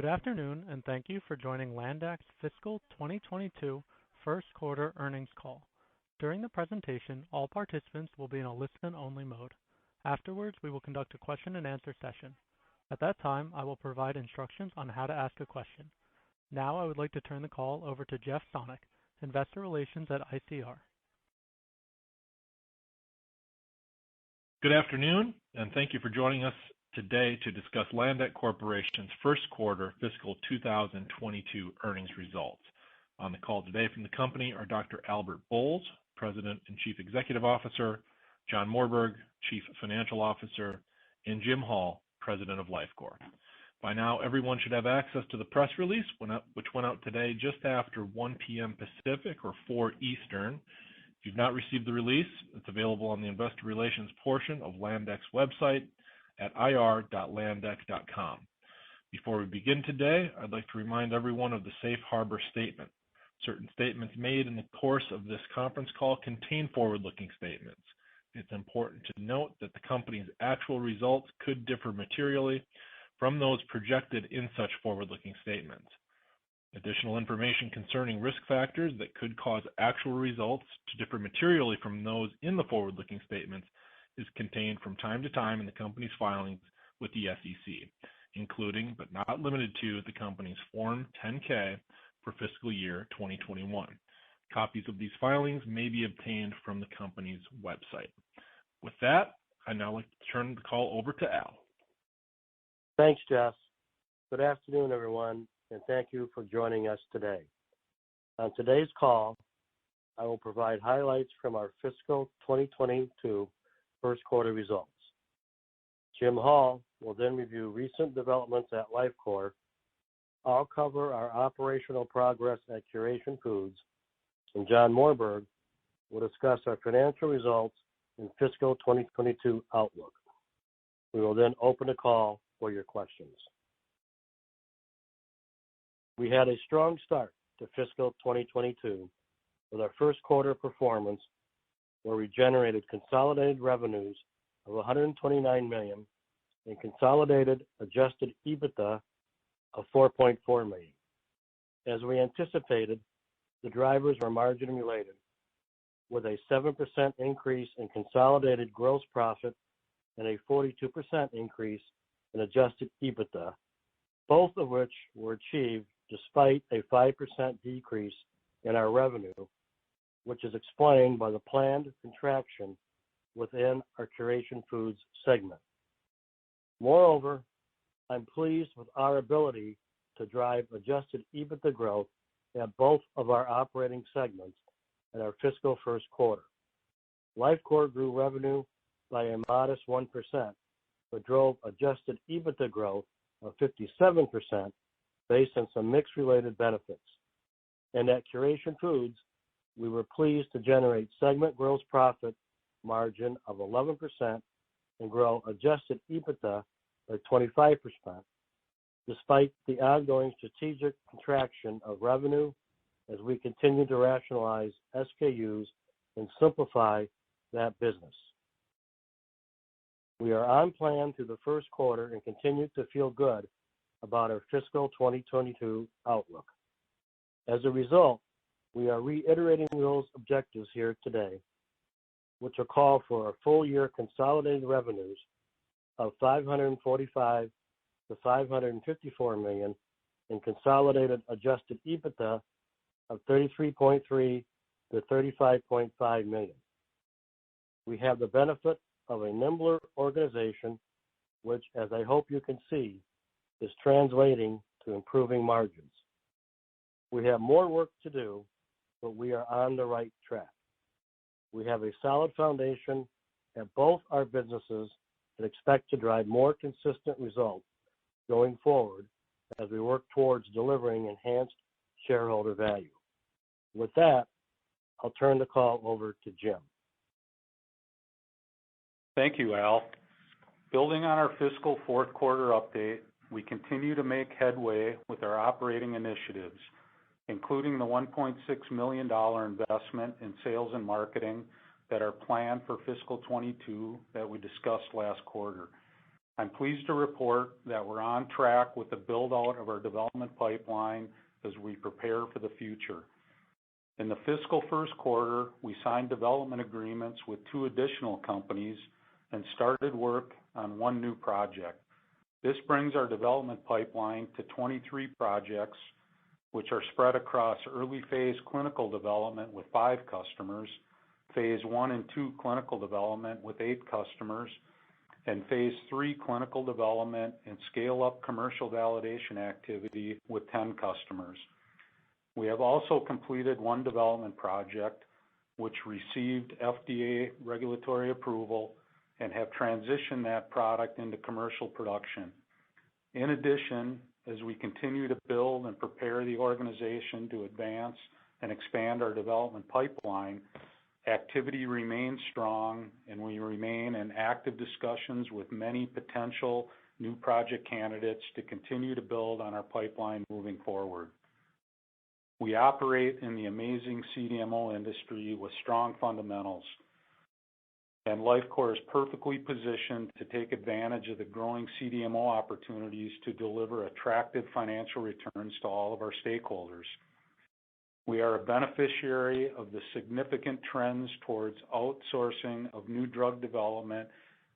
Good afternoon, and thank you for joining Landec's Fiscal 2022 First Quarter Earnings Call. During the presentation, all participants will be in a listen-only mode. Afterwards, we will conduct a question-and-answer session. At that time, I will provide instructions on how to ask a question. Now I would like to turn the call over to Jeff Sonnek, Investor Relations at ICR. Good afternoon, and thank you for joining us today to discuss Landec Corporation's first quarter fiscal 2022 earnings results. On the call today from the company are Dr. Albert Bolles, President and Chief Executive Officer, John Morberg, Chief Financial Officer, and Jim Hall, President of Lifecore. By now, everyone should have access to the press release, which went out today just after 1 p.m. Pacific or 4 Eastern. If you've not received the release, it's available on the Investor Relations portion of Landec's website at ir.landec.com. Before we begin today, I'd like to remind everyone of the Safe Harbor Statement. Certain statements made in the course of this conference call contain forward-looking statements. It's important to note that the company's actual results could differ materially from those projected in such forward-looking statements. Additional information concerning risk factors that could cause actual results to differ materially from those in the forward-looking statements is contained from time to time in the company's filings with the SEC, including but not limited to the company's Form 10-K for fiscal year 2021. Copies of these filings may be obtained from the company's website. With that, I'd now like to turn the call over to Al. Thanks, Jeff. Good afternoon, everyone, and thank you for joining us today. On today's call, I will provide highlights from our fiscal 2022 first quarter results. Jim Hall will then review recent developments at Lifecore. I'll cover our operational progress at Curation Foods, and John Morberg will discuss our financial results and fiscal 2022 outlook. We will then open the call for your questions. We had a strong start to fiscal 2022 with our first quarter performance, where we generated consolidated revenues of $129 million and consolidated adjusted EBITDA of $4.4 million. As we anticipated, the drivers were margin related, with a 7% increase in consolidated gross profit and a 42% increase in adjusted EBITDA, both of which were achieved despite a 5% decrease in our revenue, which is explained by the planned contraction within our Curation Foods segment. Moreover, I'm pleased with our ability to drive adjusted EBITDA growth at both of our operating segments in our fiscal first quarter. Lifecore grew revenue by a modest 1%, but drove adjusted EBITDA growth of 57% based on some mix-related benefits. And at Curation Foods, we were pleased to generate segment gross profit margin of 11% and grow adjusted EBITDA by 25%, despite the ongoing strategic contraction of revenue as we continue to rationalize SKUs and simplify that business. We are on plan through the first quarter and continue to feel good about our fiscal 2022 outlook. As a result, we are reiterating those objectives here today, which will call for a full-year consolidated revenues of $545 to $554 million and consolidated adjusted EBITDA of $33.3 to $35.5 million. We have the benefit of a nimbler organization, which, as I hope you can see, is translating to improving margins. We have more work to do, but we are on the right track. We have a solid foundation at both our businesses and expect to drive more consistent results going forward as we work towards delivering enhanced shareholder value. With that, I'll turn the call over to Jim. Thank you, Al. Building on our fiscal fourth quarter update, we continue to make headway with our operating initiatives, including the $1.6 million investment in sales and marketing that are planned for fiscal 22 that we discussed last quarter. I'm pleased to report that we're on track with the build-out of our development pipeline as we prepare for the future. In the fiscal first quarter, we signed development agreements with 2 additional companies and started work on 1 new project. This brings our development pipeline to 23 projects, which are spread across early phase clinical development with 5 customers, phase 1 and 2 clinical development with 8 customers, and phase 3 clinical development and scale-up commercial validation activity with 10 customers. We have also completed 1 development project, which received FDA regulatory approval and have transitioned that product into commercial production. In addition, as we continue to build and prepare the organization to advance and expand our development pipeline, activity remains strong, and we remain in active discussions with many potential new project candidates to continue to build on our pipeline moving forward. We operate in the amazing CDMO industry with strong fundamentals, and Lifecore is perfectly positioned to take advantage of the growing CDMO opportunities to deliver attractive financial returns to all of our stakeholders. We are a beneficiary of the significant trends towards outsourcing of new drug development,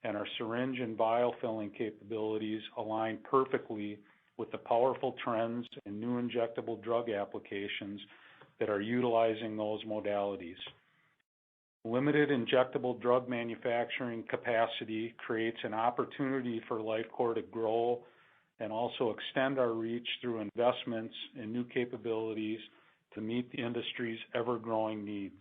and our syringe and vial filling capabilities align perfectly with the powerful trends in new injectable drug applications that are utilizing those modalities. Limited injectable drug manufacturing capacity creates an opportunity for Lifecore to grow and also extend our reach through investments in new capabilities to meet the industry's ever-growing needs.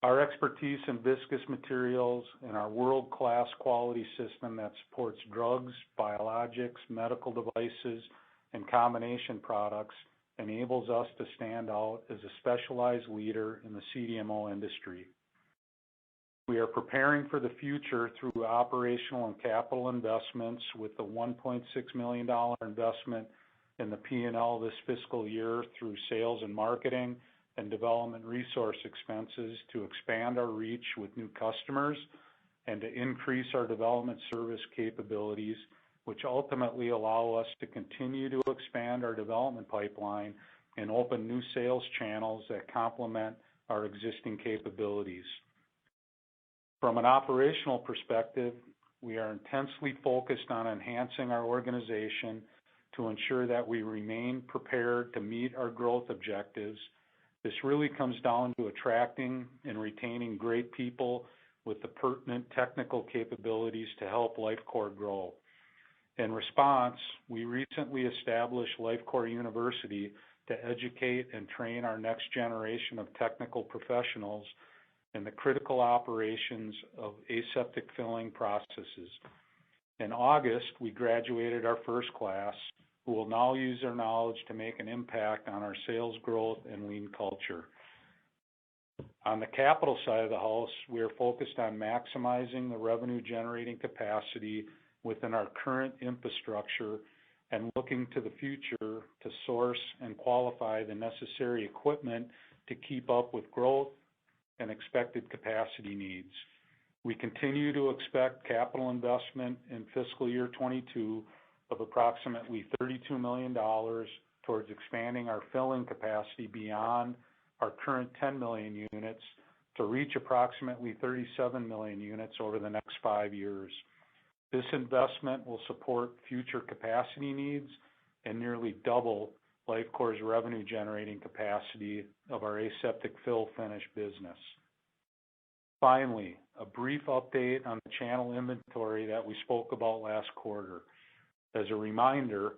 Our expertise in viscous materials and our world-class quality system that supports drugs, biologics, medical devices, and combination products enables us to stand out as a specialized leader in the CDMO industry. We are preparing for the future through operational and capital investments with the $1.6 million investment in the P&L this fiscal year through sales and marketing and development resource expenses to expand our reach with new customers and to increase our development service capabilities, which ultimately allow us to continue to expand our development pipeline and open new sales channels that complement our existing capabilities. From an operational perspective, we are intensely focused on enhancing our organization to ensure that we remain prepared to meet our growth objectives. This really comes down to attracting and retaining great people with the pertinent technical capabilities to help Lifecore grow. In response, we recently established Lifecore University to educate and train our next generation of technical professionals in the critical operations of aseptic filling processes. In August, we graduated our first class, who will now use their knowledge to make an impact on our sales growth and lean culture. On the capital side of the house, we are focused on maximizing the revenue generating capacity within our current infrastructure and looking to the future to source and qualify the necessary equipment to keep up with growth and expected capacity needs. We continue to expect capital investment in fiscal year 22 of approximately $32 million towards expanding our filling capacity beyond our current 10 million units to reach approximately 37 million units over the next 5 years. This investment will support future capacity needs and nearly double Lifecore's revenue generating capacity of our aseptic fill finish business. Finally, a brief update on the channel inventory that we spoke about last quarter. As a reminder,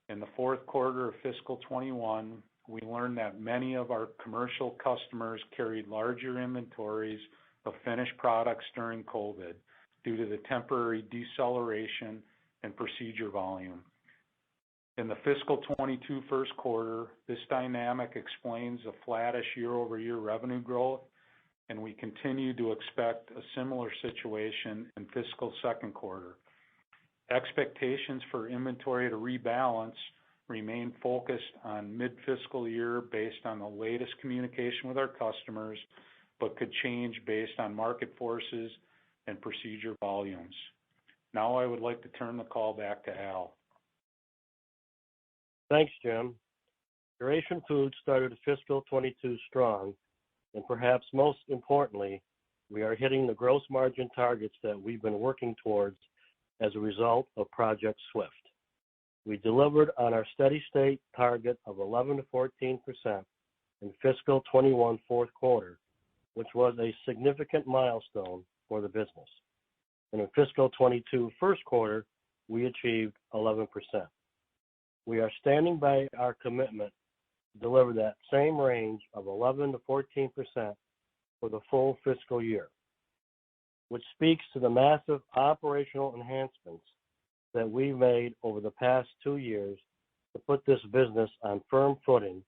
in the fourth quarter of fiscal 21, we learned that many of our commercial customers carried larger inventories of finished products during COVID due to the temporary deceleration in procedure volume. In the fiscal 22 first quarter, this dynamic explains a flattish year-over-year revenue growth, and we continue to expect a similar situation in fiscal second quarter. Expectations for inventory to rebalance remain focused on mid-fiscal year based on the latest communication with our customers, but could change based on market forces and procedure volumes. Now I would like to turn the call back to Al. Thanks, Jim. Curation Foods started fiscal 22 strong, and perhaps most importantly, we are hitting the gross margin targets that we've been working towards as a result of Project Swift. We delivered on our steady state target of 11 to 14% in fiscal 21 fourth quarter, which was a significant milestone for the business. And in fiscal 22 first quarter, we achieved 11%. We are standing by our commitment to deliver that same range of 11 to 14% for the full fiscal year, which speaks to the massive operational enhancements that we've made over the past 2 years to put this business on firm footing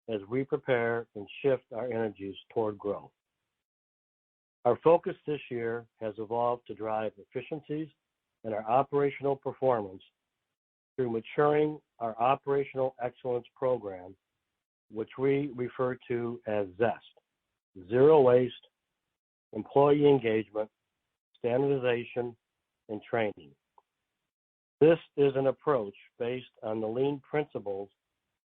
as we prepare and shift our energies toward growth. Our focus this year has evolved to drive efficiencies in our operational performance through maturing our operational excellence program, which we refer to as ZEST, Zero Waste, Employee Engagement, Standardization, and Training. This is an approach based on the lean principles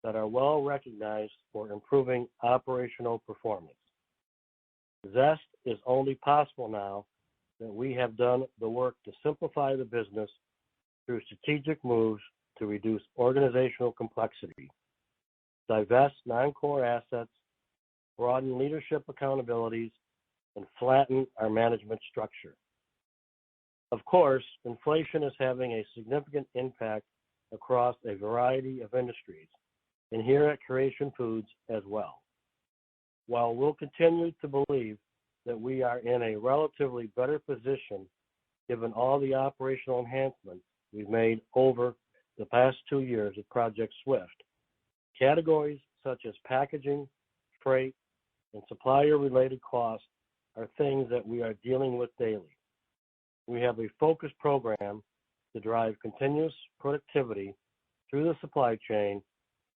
that are well recognized for improving operational performance. ZEST is only possible now that we have done the work to simplify the business through strategic moves to reduce organizational complexity, divest non-core assets, broaden leadership accountabilities, and flatten our management structure. Of course, inflation is having a significant impact across a variety of industries, and here at Curation Foods as well. While we'll continue to believe that we are in a relatively better position given all the operational enhancements we've made over the past 2 years of Project Swift, categories such as packaging, freight, and supplier-related costs are things that we are dealing with daily. We have a focused program to drive continuous productivity through the supply chain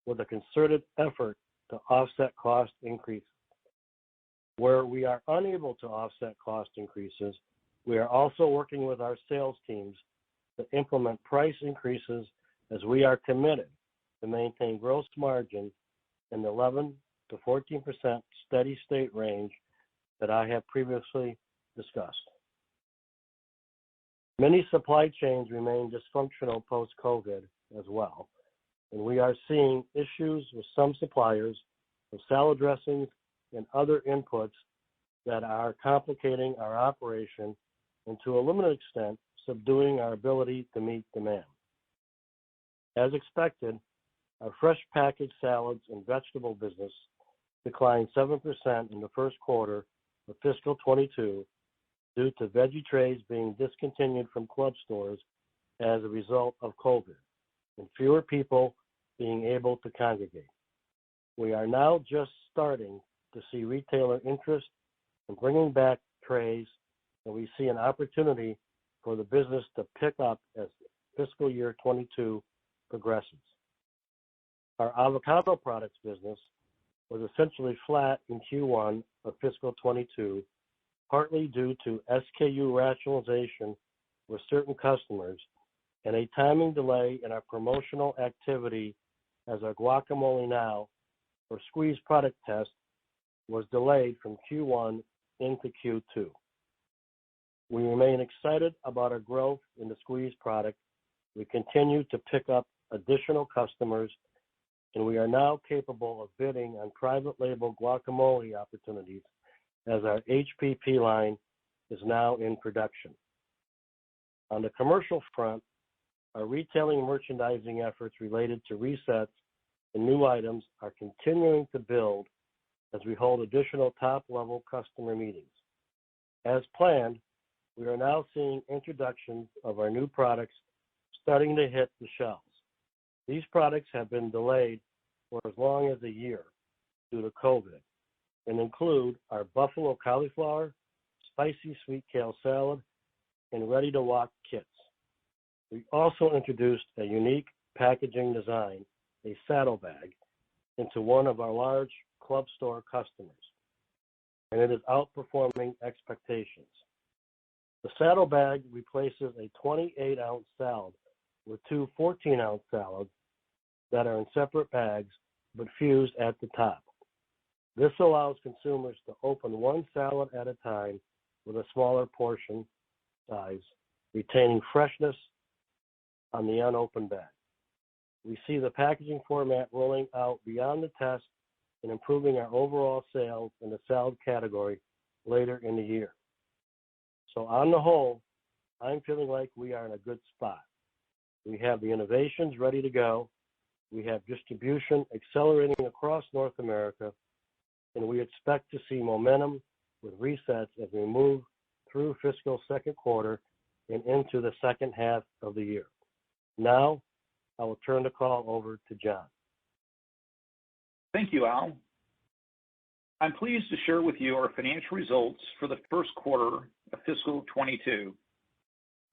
with a concerted effort to offset cost increases. Where we are unable to offset cost increases, we are also working with our sales teams to implement price increases as we are committed to maintain gross margins in the 11 to 14% steady state range that I have previously discussed. Many supply chains remain dysfunctional post-COVID as well, and we are seeing issues with some suppliers of salad dressings and other inputs that are complicating our operation and to a limited extent subduing our ability to meet demand. As expected, our fresh packaged salads and vegetable business declined 7% in the first quarter of fiscal 22 due to veggie trays being discontinued from club stores as a result of COVID and fewer people being able to congregate. We are now just starting to see retailer interest in bringing back trays, and we see an opportunity for the business to pick up as fiscal year 22 progresses. Our avocado products business was essentially flat in Q1 of fiscal 22, partly due to SKU rationalization with certain customers and a timing delay in our promotional activity as our guacamole now or squeeze product test was delayed from Q1 into Q2. We remain excited about our growth in the squeeze product. We continue to pick up additional customers, and we are now capable of bidding on private label guacamole opportunities as our HPP line is now in production. On the commercial front, our retailing and merchandising efforts related to resets and new items are continuing to build as we hold additional top-level customer meetings. As planned, we are now seeing introductions of our new products starting to hit the shelves. These products have been delayed for as long as a year due to COVID and include our buffalo cauliflower, spicy sweet kale salad, and ready-to-walk kits. We also introduced a unique packaging design, a saddlebag, into one of our large club store customers, and it is outperforming expectations. The saddle bag replaces a 28-ounce salad with two 14-ounce salads that are in separate bags but fused at the top. This allows consumers to open one salad at a time with a smaller portion size, retaining freshness on the unopened bag. We see the packaging format rolling out beyond the test and improving our overall sales in the salad category later in the year. So on the whole, I'm feeling like we are in a good spot. We have the innovations ready to go. We have distribution accelerating across North America, and we expect to see momentum with resets as we move through fiscal second quarter and into the second half of the year. Now, I will turn the call over to John. Thank you, Al. I'm pleased to share with you our financial results for the first quarter of fiscal 22.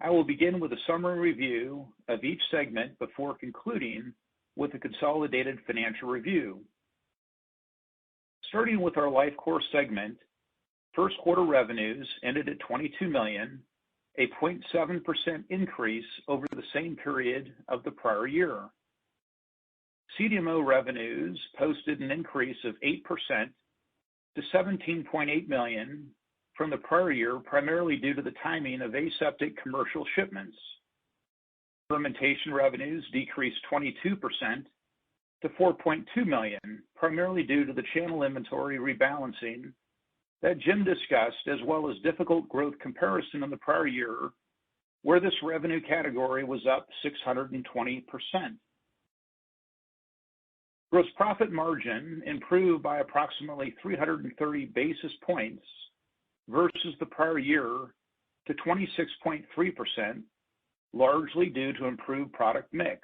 I will begin with a summary review of each segment before concluding with a consolidated financial review. Starting with our Life Course segment, first quarter revenues ended at $22 million, a 0.7% increase over the same period of the prior year. CDMO revenues posted an increase of 8% to $17.8 million from the prior year, primarily due to the timing of aseptic commercial shipments. Fermentation revenues decreased 22% to $4.2 million, primarily due to the channel inventory rebalancing that Jim discussed, as well as difficult growth comparison in the prior year, where this revenue category was up 620%. Gross profit margin improved by approximately 330 basis points versus the prior year to 26.3%, largely due to improved product mix.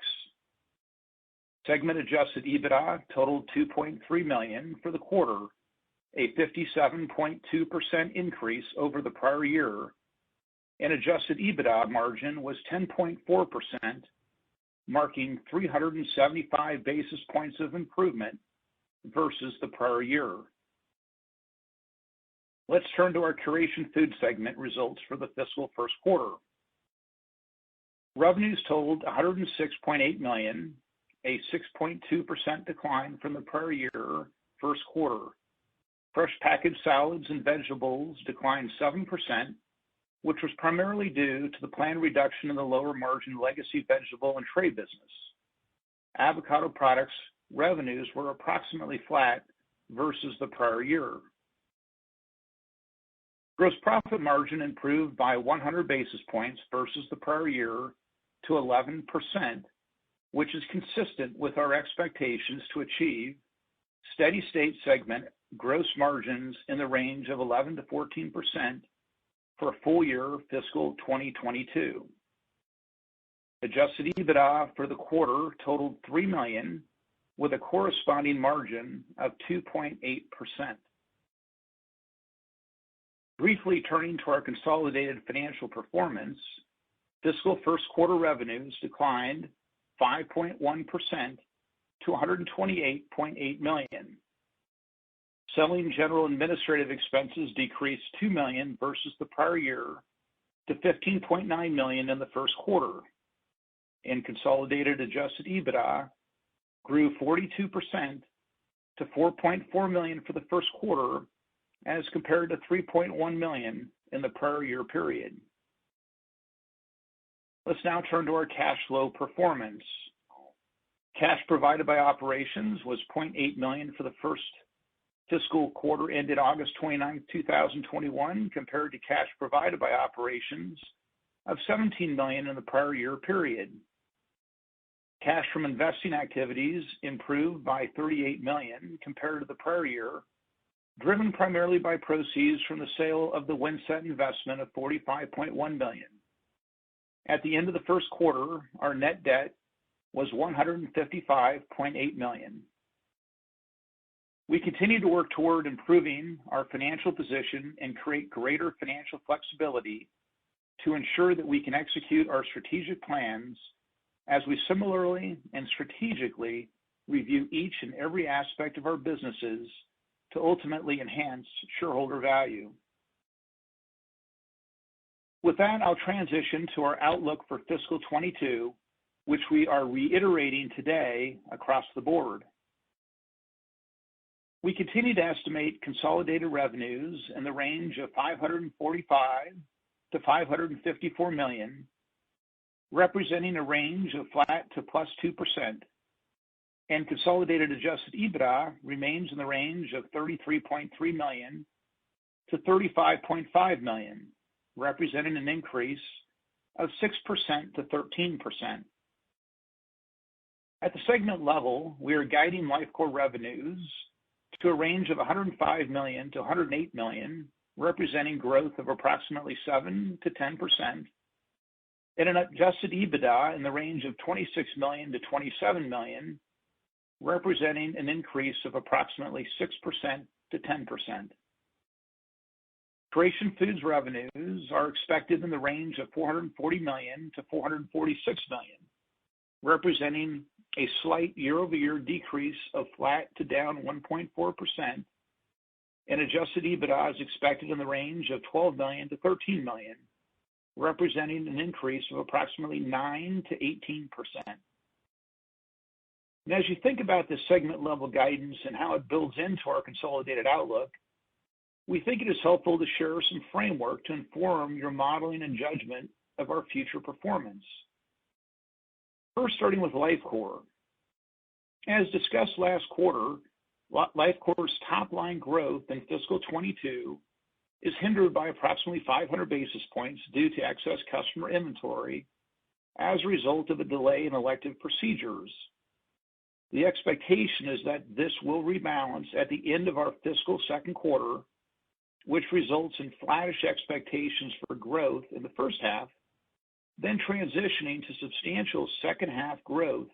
Segment adjusted EBITDA totaled $2.3 million for the quarter, a 57.2% increase over the prior year, and adjusted EBITDA margin was 10.4%, marking 375 basis points of improvement versus the prior year. Let's turn to our Curation Food segment results for the fiscal first quarter. Revenues totaled $106.8 million, a 6.2% decline from the prior year first quarter. Fresh packaged salads and vegetables declined 7%, which was primarily due to the planned reduction in the lower margin legacy vegetable and tray business. Avocado products revenues were approximately flat versus the prior year. Gross profit margin improved by 100 basis points versus the prior year to 11%, which is consistent with our expectations to achieve steady state segment gross margins in the range of 11 to 14% for full year fiscal 2022. Adjusted EBITDA for the quarter totaled $3 million with a corresponding margin of 2.8%. Briefly turning to our consolidated financial performance, fiscal first quarter revenues declined 5.1% to $128.8 million. Selling, general, and administrative expenses decreased $2 million versus the prior year to $15.9 million in the first quarter. And consolidated adjusted EBITDA grew 42% to $4.4 million for the first quarter as compared to $3.1 million in the prior year period. Let's now turn to our cash flow performance. Cash provided by operations was $0.8 million for the first fiscal quarter ended August 29, 2021, compared to cash provided by operations of $17 million in the prior year period. Cash from investing activities improved by $38 million compared to the prior year, driven primarily by proceeds from the sale of the Windset investment of $45.1 million. At the end of the first quarter, our net debt was $155.8 million. We continue to work toward improving our financial position and create greater financial flexibility to ensure that we can execute our strategic plans as we similarly and strategically review each and every aspect of our businesses to ultimately enhance shareholder value. With that, I'll transition to our outlook for fiscal 22, which we are reiterating today across the board. We continue to estimate consolidated revenues in the range of $545 to $554 million, representing a range of flat to plus 2%, and consolidated adjusted EBITDA remains in the range of $33.3 million to $35.5 million, representing an increase of 6% to 13%. At the segment level, we are guiding Lifecore revenues to a range of $105 million to $108 million, representing growth of approximately 7 to 10%, and an adjusted EBITDA in the range of $26 million to $27 million, representing an increase of approximately 6% to 10%. Curation Foods revenues are expected in the range of $440 million to $446 million, representing a slight year-over-year decrease of flat to down 1.4%, and adjusted EBITDA is expected in the range of $12 million to $13 million, representing an increase of approximately 9 to 18%. And as you think about this segment level guidance and how it builds into our consolidated outlook, we think it is helpful to share some framework to inform your modeling and judgment of our future performance. First, starting with Lifecore. As discussed last quarter, Lifecore's top-line growth in fiscal 22 is hindered by approximately 500 basis points due to excess customer inventory as a result of a delay in elective procedures. The expectation is that this will rebalance at the end of our fiscal second quarter, which results in flattish expectations for growth in the first half, then transitioning to substantial second half growth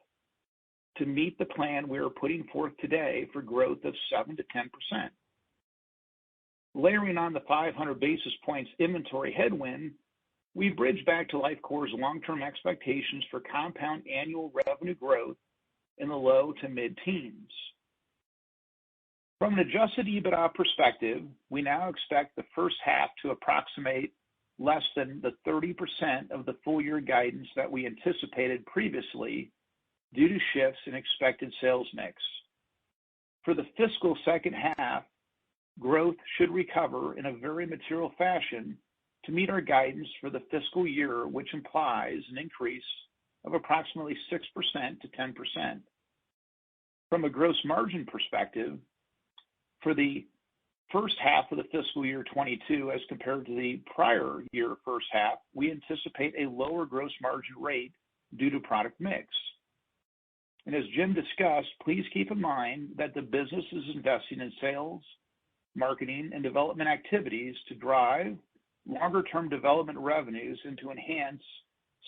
to meet the plan we are putting forth today for growth of 7 to 10%. Layering on the 500 basis points inventory headwind, we bridge back to Lifecore's long-term expectations for compound annual revenue growth in the low to mid-teens. From an adjusted EBITDA perspective, we now expect the first half to approximate less than the 30% of the full year guidance that we anticipated previously due to shifts in expected sales mix. For the fiscal second half, growth should recover in a very material fashion to meet our guidance for the fiscal year, which implies an increase of approximately 6% to 10%. From a gross margin perspective, for the first half of the fiscal year 22 as compared to the prior year first half, we anticipate a lower gross margin rate due to product mix. And as Jim discussed, please keep in mind that the business is investing in sales, marketing, and development activities to drive longer-term development revenues and to enhance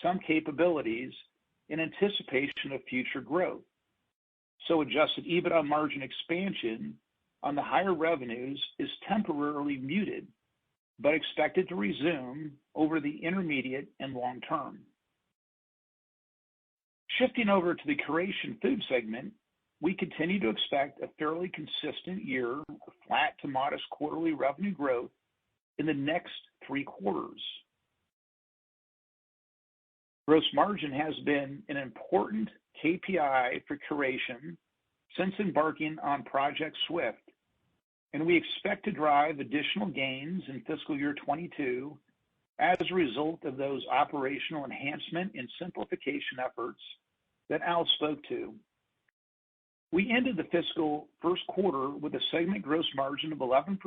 some capabilities in anticipation of future growth. So adjusted EBITDA margin expansion on the higher revenues is temporarily muted, but expected to resume over the intermediate and long term. Shifting over to the Curation Food segment, we continue to expect a fairly consistent year of flat to modest quarterly revenue growth in the next 3 quarters. Gross margin has been an important KPI for Curation since embarking on Project Swift, and we expect to drive additional gains in fiscal year 22 as a result of those operational enhancement and simplification efforts that Al spoke to. We ended the fiscal first quarter with a segment gross margin of 11%,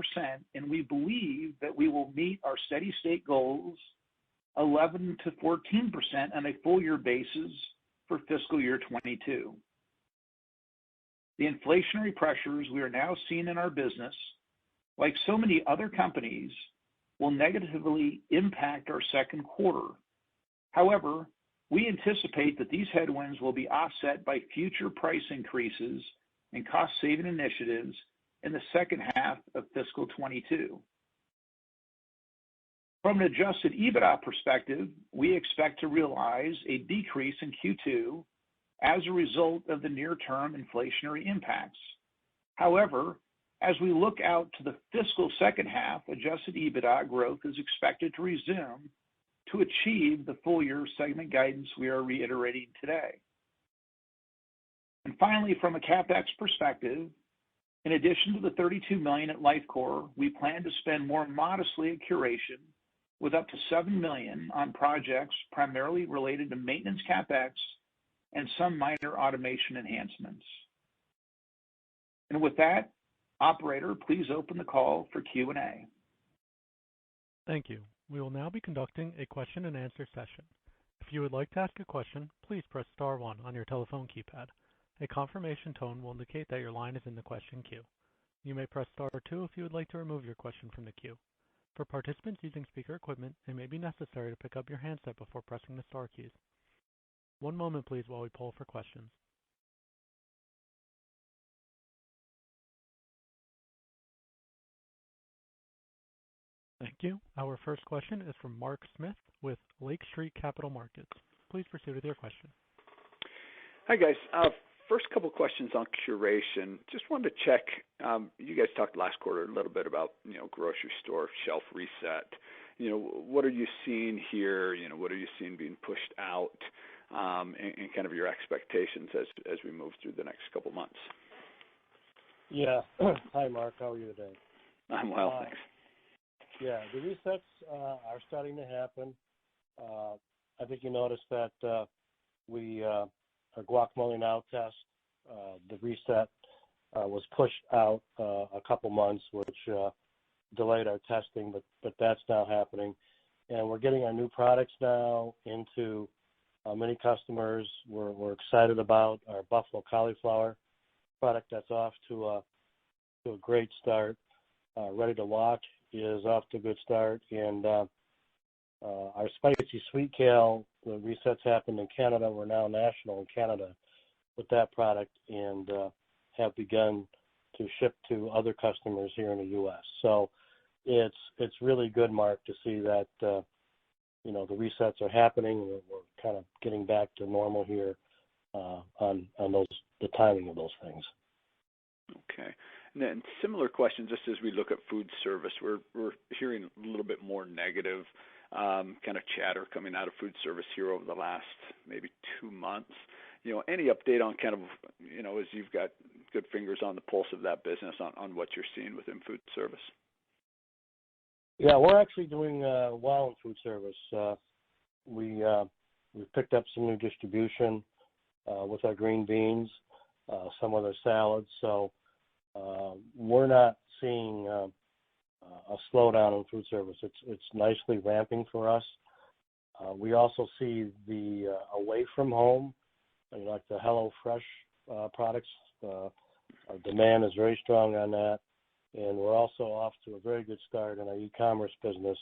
and we believe that we will meet our steady state goals 11 to 14% on a full year basis for fiscal year 22. The inflationary pressures we are now seeing in our business, like so many other companies, will negatively impact our second quarter. However, we anticipate that these headwinds will be offset by future price increases and cost-saving initiatives in the second half of fiscal 22. From an adjusted EBITDA perspective, we expect to realize a decrease in Q2 as a result of the near-term inflationary impacts. However, as we look out to the fiscal second half, adjusted EBITDA growth is expected to resume to achieve the full year segment guidance we are reiterating today. And finally, from a CapEx perspective, in addition to the $32 million at Lifecore, we plan to spend more modestly at Curation with up to $7 million on projects primarily related to maintenance CapEx and some minor automation enhancements. And with that, operator, please open the call for Q&A. Thank you. We will now be conducting a question and answer session. If you would like to ask a question, please press star one on your telephone keypad. A confirmation tone will indicate that your line is in the question queue. You may press star two if you would like to remove your question from the queue. For participants using speaker equipment, it may be necessary to pick up your handset before pressing the star keys. One moment, please, while we poll for questions. Thank you. Our first question is from Mark Smith with Lake Street Capital Markets. Please proceed with your question. Hi, guys. First couple questions on Curation. Just wanted to check, you guys talked last quarter a little bit about, grocery store shelf reset. What are you seeing here? What are you seeing being pushed out, and kind of your expectations as we move through the next couple months? Yeah. Hi, Mark. How are you today? I'm well, thanks. Yeah, the resets are starting to happen. I think you noticed that our guacamole now test, the reset was pushed out a couple months, which delayed our testing, but that's now happening. And we're getting our new products now into many customers. We're excited about our buffalo cauliflower product that's off to a great start. Ready to Walk is off to a good start, and our spicy sweet kale, the resets happened in Canada. We're now national in Canada with that product, and have begun to ship to other customers here in the U.S. So it's really good, Mark, to see that the resets are happening. We're kind of getting back to normal here on the timing of those things. Okay. And then similar question, just as we look at food service, we're hearing a little bit more negative kind of chatter coming out of food service here over the last maybe 2 months. Any update on kind of, as you've got good fingers on the pulse of that business on what you're seeing within food service? Yeah, we're actually doing well in food service. We've picked up some new distribution with our green beans, some other salads. So we're not seeing a slowdown in food service. It's nicely ramping for us. We also see the away from home, like the HelloFresh products. Our demand is very strong on that, and we're also off to a very good start in our e-commerce business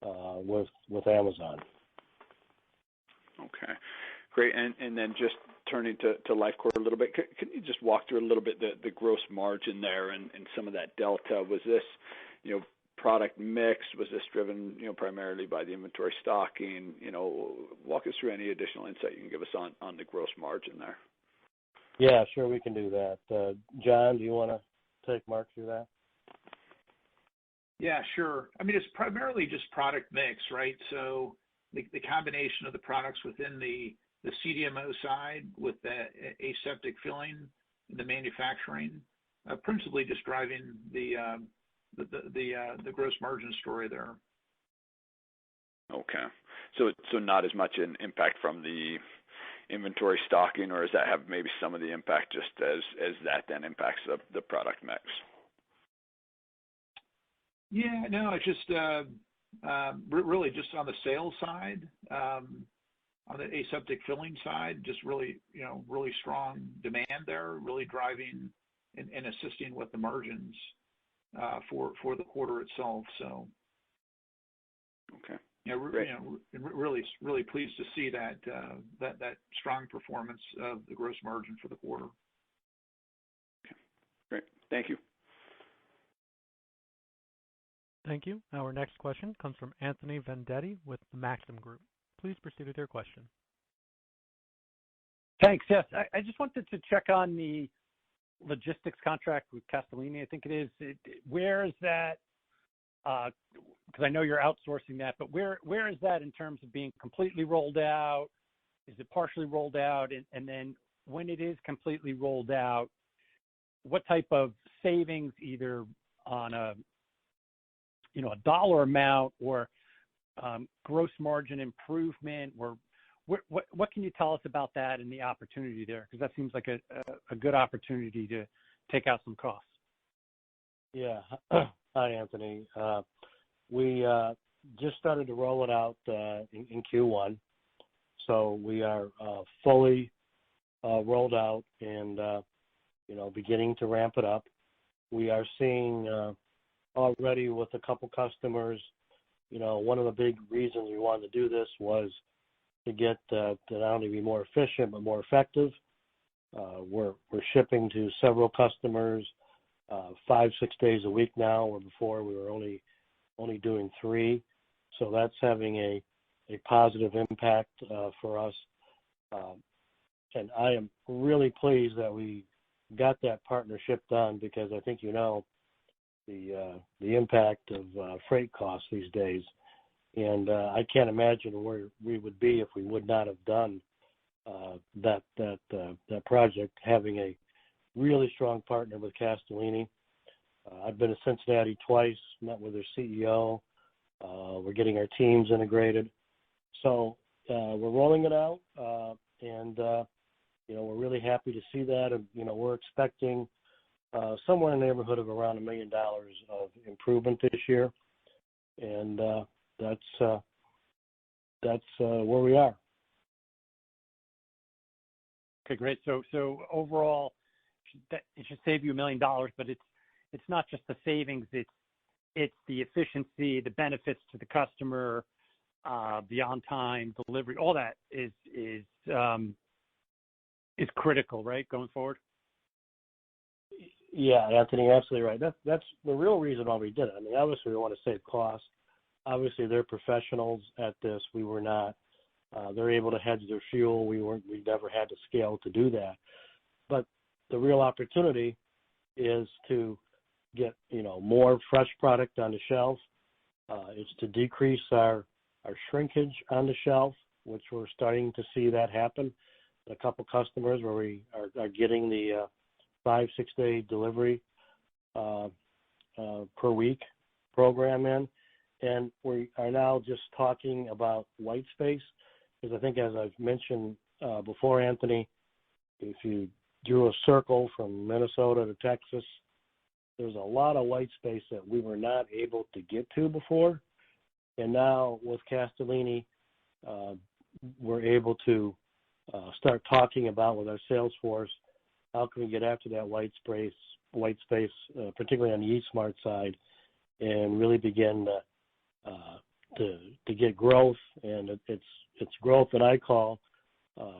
with Amazon. Okay, great. And then just turning to Lifecore a little bit, can you just walk through a little bit the gross margin there and some of that delta? Was this, product mix? Was this driven, primarily by the inventory stocking? Walk us through any additional insight you can give us on the gross margin there. Yeah, sure, we can do that. John, do you want to take Mark through that? Yeah, sure. I mean, it's primarily just product mix, right? So the combination of the products within the CDMO side with the aseptic filling, the manufacturing, principally just driving the gross margin story there. Okay, so not as much an impact from the inventory stocking, or does that have maybe some of the impact just as that then impacts the product mix? Yeah, no, it's just really just on the sales side, on the aseptic filling side, just really, really strong demand there, really driving and assisting with the margins for the quarter itself. So, okay, great. Really pleased to see that strong performance of the gross margin for the quarter. Okay, great. Thank you. Thank you. Our next question comes from Anthony Vendetti with the Maxim Group. Please proceed with your question. Thanks. Yes, I just wanted to check on the logistics contract with Castellini, I think it is. Where is that because I know you're outsourcing that, but where is that in terms of being completely rolled out? Is it partially rolled out? And then when it is completely rolled out, what type of savings, either on a dollar amount or gross margin improvement, or what can you tell us about that and the opportunity there? Because that seems like a good opportunity to take out some costs. Yeah. Hi, Anthony. We just started to roll it out in Q1, so we are fully rolled out and beginning to ramp it up. We are seeing already with a couple customers. One of the big reasons we wanted to do this was to get to not only be more efficient but more effective. We're shipping to several customers 5-6 days a week now, where before we were only doing 3. So that's having a positive impact for us. And I am really pleased that we got that partnership done, because I think the impact of freight costs these days. And I can't imagine where we would be if we would not have done that project, having a really strong partner with Castellini. I've been to Cincinnati twice, met with their CEO. We're getting our teams integrated. So we're rolling it out, and we're really happy to see that. And, we're expecting somewhere in the neighborhood of around $1 million of improvement this year. And that's where we are. Okay, great. So overall, it should save you $1 million, but it's not just the savings; it's the efficiency, the benefits to the customer, the on-time delivery. All that is critical, right, going forward? Yeah, Anthony, absolutely right. That's the real reason why we did it. I mean, obviously we want to save costs. Obviously, they're professionals at this. We were not. They're able to hedge their fuel. We never had the scale to do that. But the real opportunity is to get more fresh product on the shelf. It's to decrease our shrinkage on the shelf, which we're starting to see that happen. A couple customers where we are getting the 5-6 day delivery per week program in. And we are now just talking about white space, because I think, as I've mentioned before, Anthony, if you drew a circle from Minnesota to Texas, there's a lot of white space that we were not able to get to before. And now with Castellini, we're able to start talking about with our sales force, how can we get after that white space, particularly on the eSmart side, and really begin to get growth. And it's growth that I call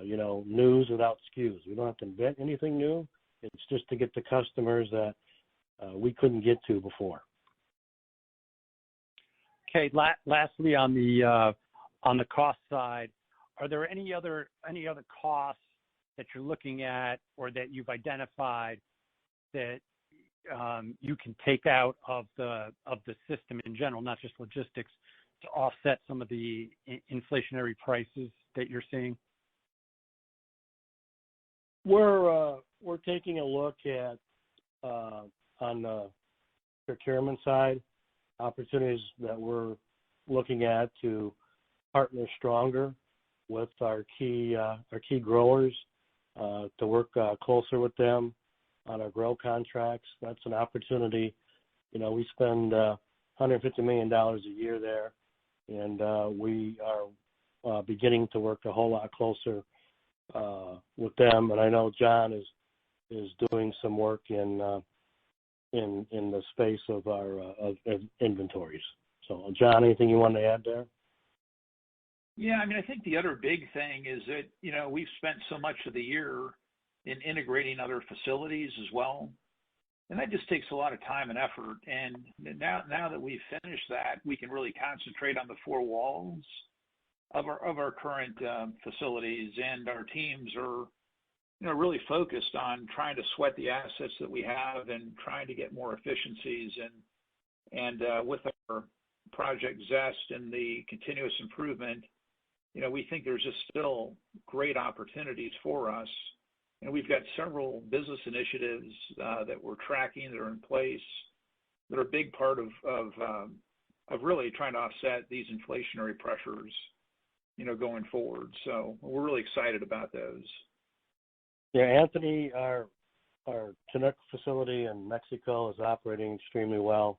news without SKUs. We don't have to invent anything new. It's just to get the customers that we couldn't get to before. Okay. Lastly, on the cost side, are there any other costs that you're looking at or that you've identified that you can take out of the system in general, not just logistics, to offset some of the inflationary prices that you're seeing? We're taking a look at on the procurement side, opportunities that we're looking at to partner stronger with our key growers, to work closer with them on our grow contracts. That's an opportunity. We spend $150 million a year there, and we are beginning to work a whole lot closer with them. And I know John is doing some work in the space of our of inventories. So, John, anything you want to add there? Yeah, I mean, I think the other big thing is that, we've spent so much of the year in integrating other facilities as well. And that just takes a lot of time and effort. And now that we've finished that, we can really concentrate on the 4 walls of our current facilities. And our teams are, really focused on trying to sweat the assets that we have and trying to get more efficiencies. And with our Project Zest and the continuous improvement, we think there's just still great opportunities for us. And we've got several business initiatives that we're tracking that are in place that are a big part of really trying to offset these inflationary pressures, going forward. So we're really excited about those. Yeah, Anthony, our Chinook facility in Mexico is operating extremely well.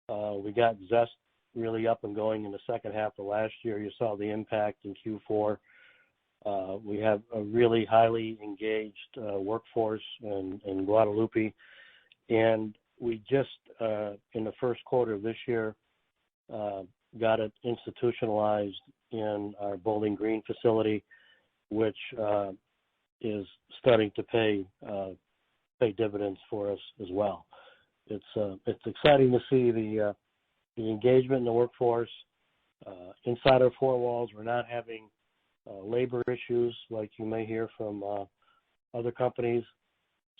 We got Zest really up and going in the second half of last year. You saw the impact in Q4. We have a really highly engaged workforce in Guadalupe, and we just in the first quarter of this year got it institutionalized in our Bowling Green facility, which is starting to pay dividends for us as well. It's exciting to see the engagement in the workforce. Inside our four walls, we're not having labor issues like you may hear from other companies.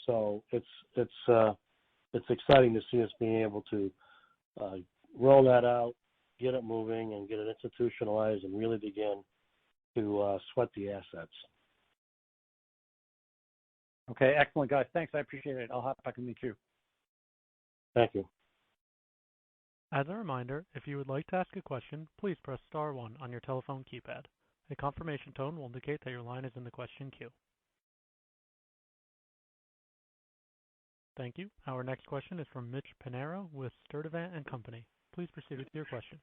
So it's exciting to see us being able to roll that out, get it moving, and get it institutionalized, and really begin to sweat the assets. Okay, excellent, guys. Thanks, I appreciate it. I'll hop back in the queue. Thank you. As a reminder, if you would like to ask a question, please press star 1 on your telephone keypad. A confirmation tone will indicate that your line is in the question queue. Thank you. Our next question is from Mitch Pinheiro with Sturdivant & Company. Please proceed with your question.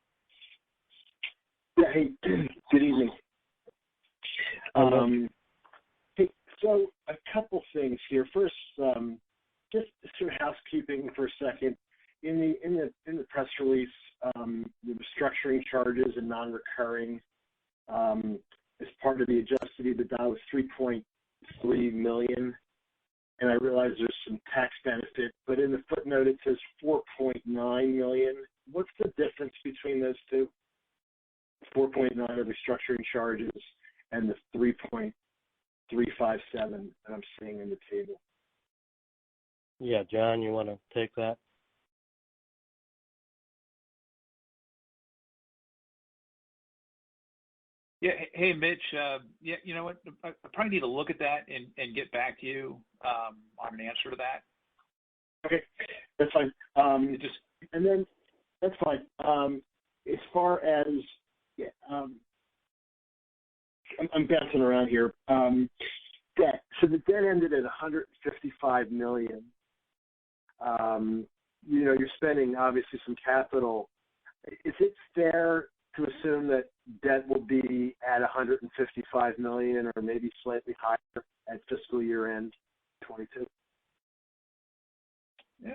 Yeah, hey, good evening. Hey, so a couple things here. First, just sort of housekeeping for a second. In the press release, the restructuring charges and non-recurring as part of the adjusted EBITDA was $3.3 million, and I realize there's some tax benefit, but in the footnote it says $4.9 million. What's the difference between those two? 4.9 of restructuring charges and the 3.357 that I'm seeing in the table. Yeah, John, you want to take that? Yeah. Hey, Mitch. Yeah, you know what? I probably need to look at that and get back to you on an answer to that. Okay, that's fine. And then that's fine. As far as I'm bouncing around here. Debt. So the debt ended at $155 million. You're spending obviously some capital. Is it fair to assume that debt will be at $155 million or maybe slightly higher at fiscal year end 22?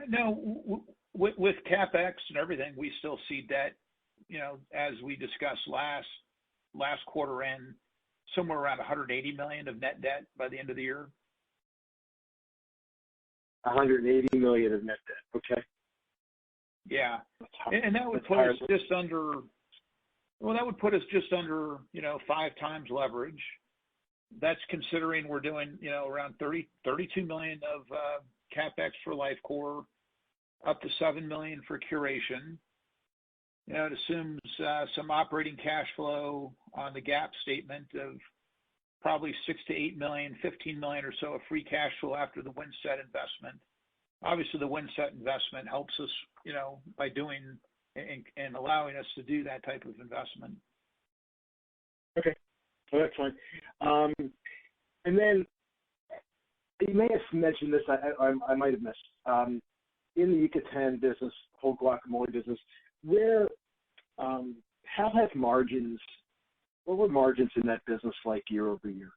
No, with CapEx and everything, we still see debt, as we discussed last quarter end, somewhere around $180 million of net debt by the end of the year. $180 million of net debt. Okay. Yeah, and that would put us just under. Well, that would put us just under 5 times leverage. That's considering we're doing around $32 million of CapEx for LifeCore, up to $7 million for Curation. It assumes some operating cash flow on the GAAP statement of probably $6 to $8 million, $15 million or so of free cash flow after the Windset investment. Obviously, the Windset investment helps us, by doing and allowing us to do that type of investment. Okay, well, that's fine. And then you may have mentioned this. I might have missed. In the Yucatan business, whole guacamole business, how have margins? What were margins in that business like year over year?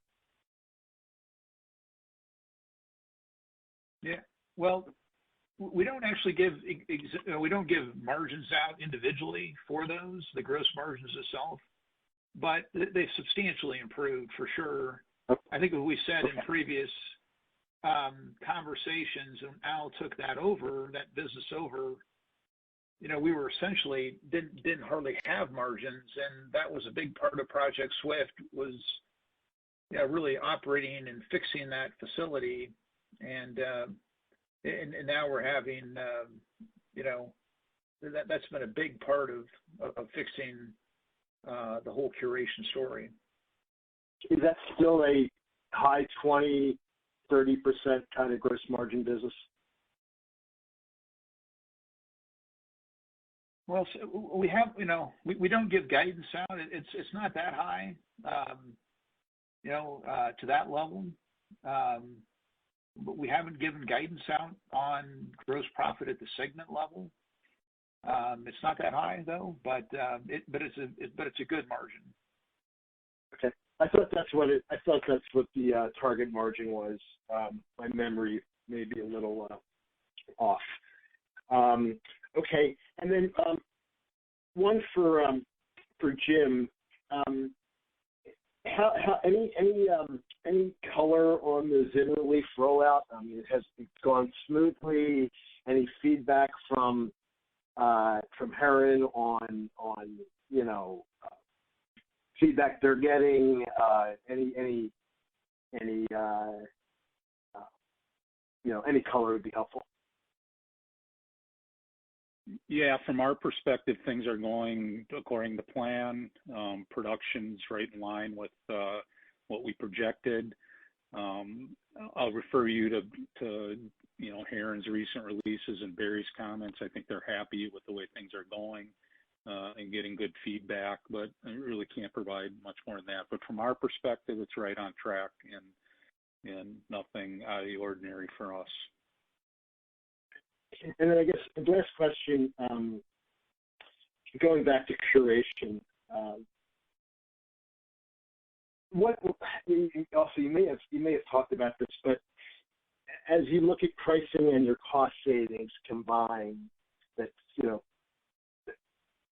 Yeah. Well, we don't actually give margins out individually for those, the gross margins itself, but they've substantially improved for sure. I think what we said in previous conversations, and Al took that business over, we were essentially didn't hardly have margins, and that was a big part of Project Swift was really operating and fixing that facility, and now we're having that's been a big part of fixing the whole Curation story. Is that still a high 20, 30% kind of gross margin business? Well, so we have, we don't give guidance out. It's not that high, to that level. But we haven't given guidance out on gross profit at the segment level. It's not that high though, but it's a good margin. Okay, I thought that's what the target margin was. My memory may be a little off. Okay, and then one for Jim. How any color on the ZYNRELEF rollout? I mean, has it gone smoothly? Any feedback from Heron on feedback they're getting? Any color would be helpful. Yeah, from our perspective, things are going according to plan. Production's right in line with what we projected. I'll refer you to Heron's recent releases and Barry's comments. I think they're happy with the way things are going and getting good feedback, but I really can't provide much more than that. But from our perspective, it's right on track and nothing out of the ordinary for us. And then I guess the last question, going back to Curation, you may have talked about this, but as you look at pricing and your cost savings combined, that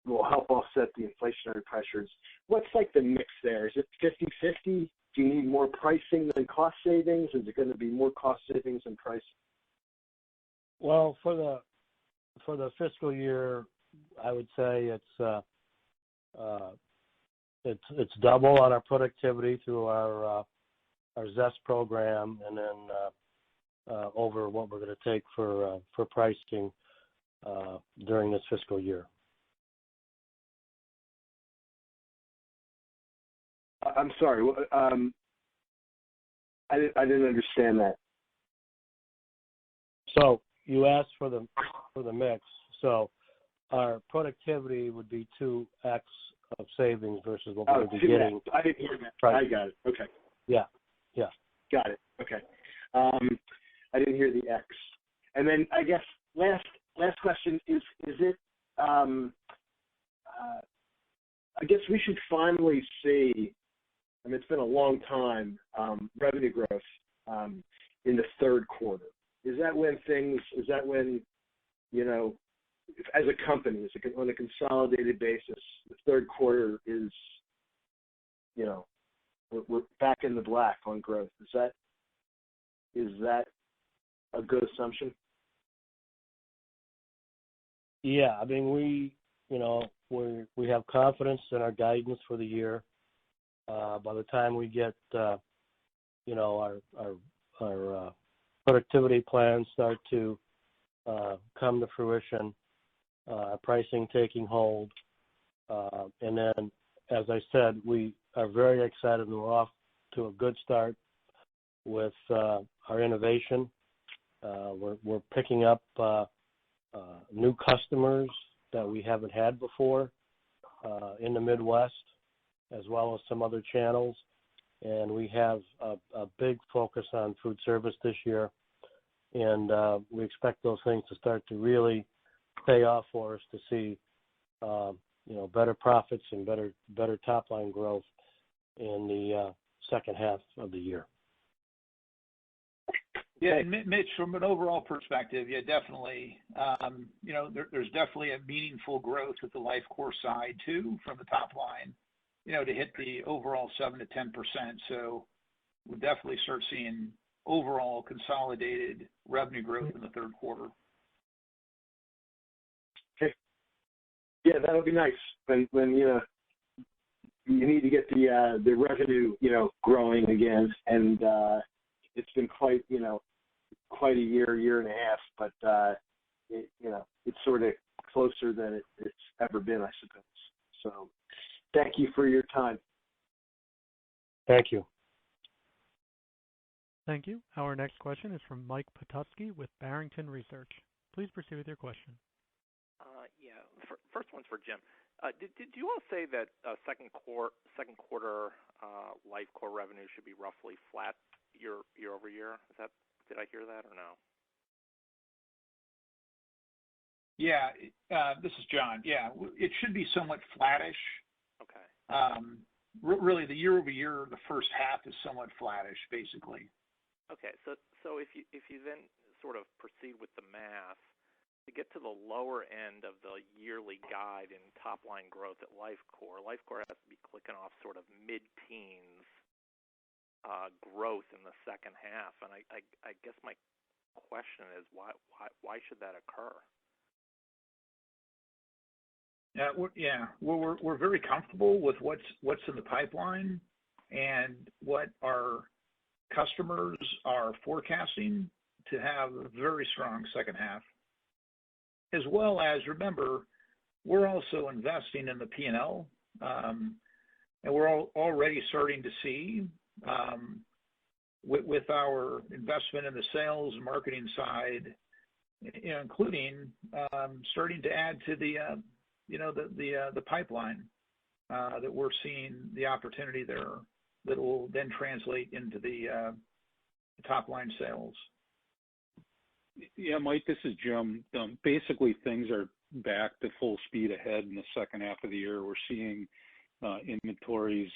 will help offset the inflationary pressures. What's like the mix there? Is it 50-50? Do you need more pricing than cost savings? Is it going to be more cost savings than pricing? Well, for the fiscal year, I would say it's double on our productivity through our Zest program, and then over what we're going to take for pricing during this fiscal year. I'm sorry. I didn't understand that. So you asked for the mix. So our productivity would be 2x of savings versus what we're going to be getting. I didn't hear that. Right. I got it. Okay. Yeah. Got it. Okay. I didn't hear the X. And then I guess last question is it? I guess we should finally see. I mean, it's been a long time. Revenue growth in the third quarter. Is that when, as a company, on a consolidated basis, the third quarter is, we're back in the black on growth. Is that a good assumption? Yeah, I mean, we have confidence in our guidance for the year. By the time we get, our productivity plans start to come to fruition, pricing taking hold, and then, as I said, we are very excited and we're off to a good start with our innovation. We're picking up new customers that we haven't had before in the Midwest, as well as some other channels. And we have a big focus on food service this year. And we expect those things to start to really pay off for us, to see, better profits and better top line growth in the second half of the year. Yeah, and Mitch, from an overall perspective, yeah, definitely. There's definitely a meaningful growth with the LifeCore side too, from the top line, to hit the overall 7 to 10%. So we'll definitely start seeing overall consolidated revenue growth in the third quarter. Okay. Yeah, that'll be nice when you need to get the revenue growing again, and it's been quite a year and a half, but it's sort of closer than it's ever been, I suppose. So thank you for your time. Thank you. Thank you. Our next question is from Mike Petusky with Barrington Research. Please proceed with your question. First one's for Jim. Did you all say that second quarter life core revenue should be roughly flat year over year? Did I hear that or no? Yeah, this is John. Yeah, it should be somewhat flattish. Okay. Really, the year over year, the first half is somewhat flattish, basically. Okay, so if you then sort of proceed with the math, to get to the lower end of the yearly guide in top line growth at LifeCore has to be clicking off sort of mid-teens growth in the second half, and I guess my question is why should that occur? We're very comfortable with what's in the pipeline and what our customers are forecasting to have a very strong second half. As well as, remember, we're also investing in the P&L, and we're already starting to see with our investment in the sales and marketing side, including starting to add to the pipeline that we're seeing the opportunity there that will then translate into the top line sales. Yeah, Mike, this is Jim. Basically, things are back to full speed ahead in the second half of the year. We're seeing inventories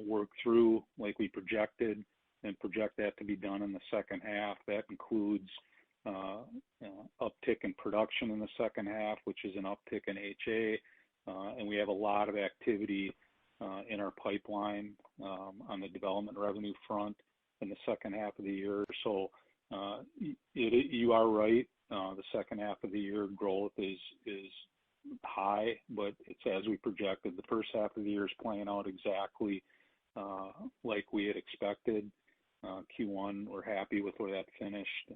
work through like we projected and project that to be done in the second half. That includes uptick in production in the second half, which is an uptick in HA, and we have a lot of activity in our pipeline on the development revenue front in the second half of the year. So you are right. The second half of the year growth is high, but it's as we projected. The first half of the year is playing out exactly like we had expected. Q1, we're happy with where that finished.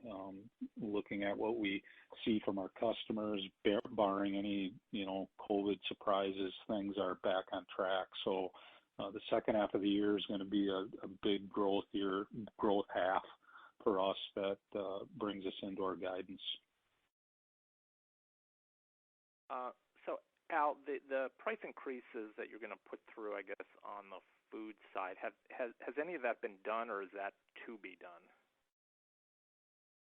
Looking at what we see from our customers, barring any COVID surprises, things are back on track. So the second half of the year is going to be a big growth half for us that brings us into our guidance. So Al, the price increases that you're going to put through, I guess, on the food side, has any of that been done, or is that to be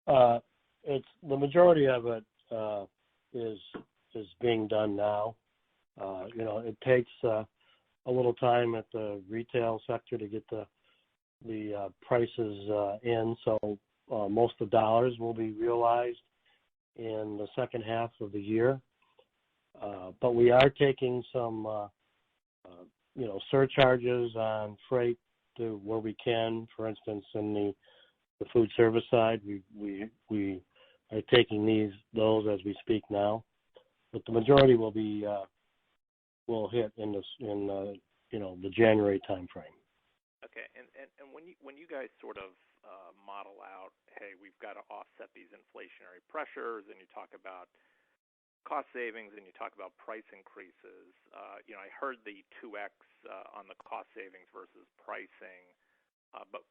done? It's the majority of it is being done now. It takes a little time at the retail sector to get the prices in, so most of the dollars will be realized in the second half of the year. But we are taking some surcharges on freight to where we can. For instance, in the food service side, we are taking those as we speak now. But the majority will hit in the January time frame. Okay, and when you guys sort of model out, hey, we've got to offset these inflationary pressures, and you talk about cost savings and you talk about price increases. I heard the 2x on the cost savings versus pricing, but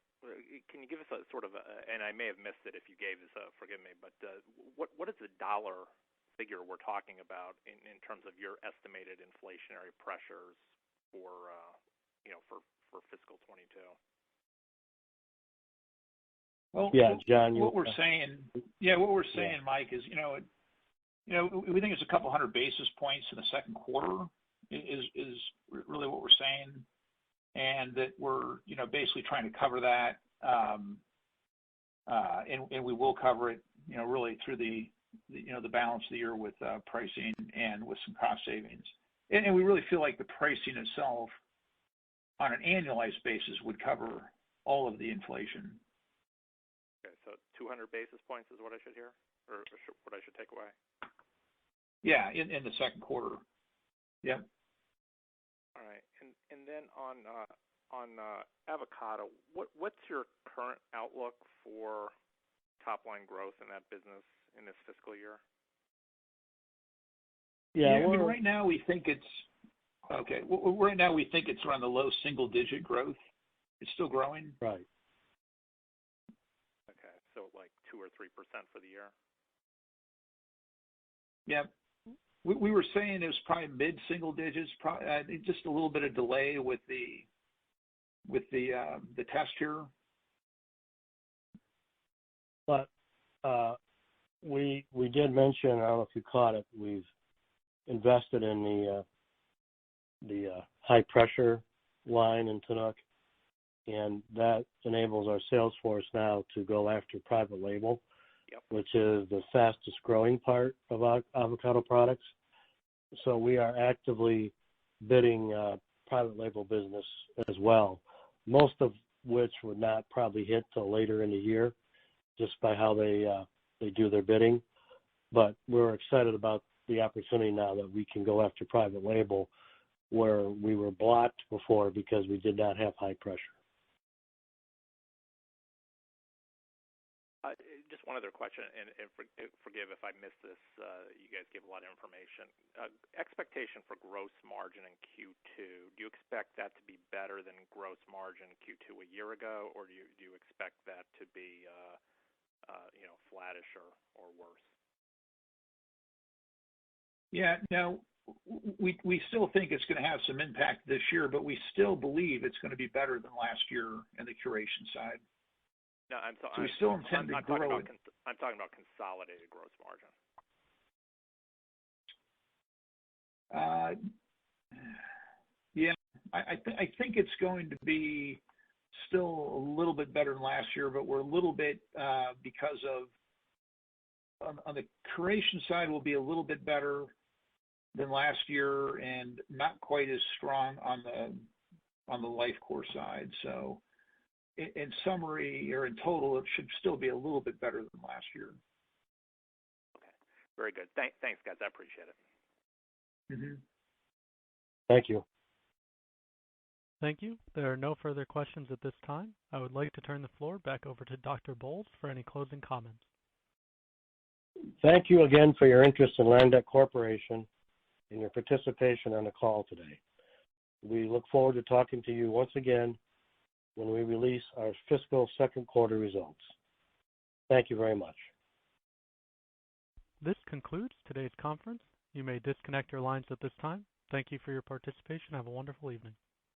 can you give us a sort of, and I may have missed it if you gave this, forgive me, but what is the dollar figure we're talking about in terms of your estimated inflationary pressures for fiscal 22? Well, yeah, John. What we're saying, Mike, is we think it's a couple hundred basis points in the second quarter is really what we're saying, and that we're basically trying to cover that, and we will cover it really through the balance of the year with pricing and with some cost savings, and we really feel like the pricing itself on an annualized basis would cover all of the inflation. Okay, so 200 basis points is what I should hear, or what I should take away? Yeah, in the second quarter. Yep. All right, and then on avocado, what's your current outlook for top line growth in that business in this fiscal year? Yeah, I mean, right now we think it's okay. Right now we think it's around the low single-digit growth. It's still growing. right. Okay, so like 2 or 3% for the year. Yeah, we were saying it was probably mid-single digits. Probably just a little bit of delay with the test here. But we did mention, I don't know if you caught it, we've invested in the high pressure line in Chinook, and that enables our sales force now to go after private label, Yep. which is the fastest growing part of our avocado products. So we are actively bidding private label business as well, most of which would not probably hit till later in the year, just by how they do their bidding. But we're excited about the opportunity now that we can go after private label, where we were blocked before because we did not have high pressure. Just one other question, and forgive if I missed this. You guys give a lot of information. Expectation for gross margin in Q2. Do you expect that to be better than gross margin Q2 a year ago, or do you expect that to be flattish or worse? Yeah, no, we still think it's going to have some impact this year, but we still believe it's going to be better than last year in the curation side. No, so we still intend to grow it. I'm talking about consolidated gross margin. Yeah, I think it's going to be still a little bit better than last year, but we're a little bit because of on the curation side will be a little bit better than last year, and not quite as strong on the life core side. So, in summary or in total, it should still be a little bit better than last year. Okay, very good. Thanks, guys. I appreciate it. Mm-hmm. Thank you. Thank you. There are no further questions at this time. I would like to turn the floor back over to Dr. Bowles for any closing comments. Thank you again for your interest in Landec Corporation and your participation on the call today. We look forward to talking to you once again when we release our fiscal second quarter results. Thank you very much. This concludes today's conference. You may disconnect your lines at this time. Thank you for your participation. Have a wonderful evening.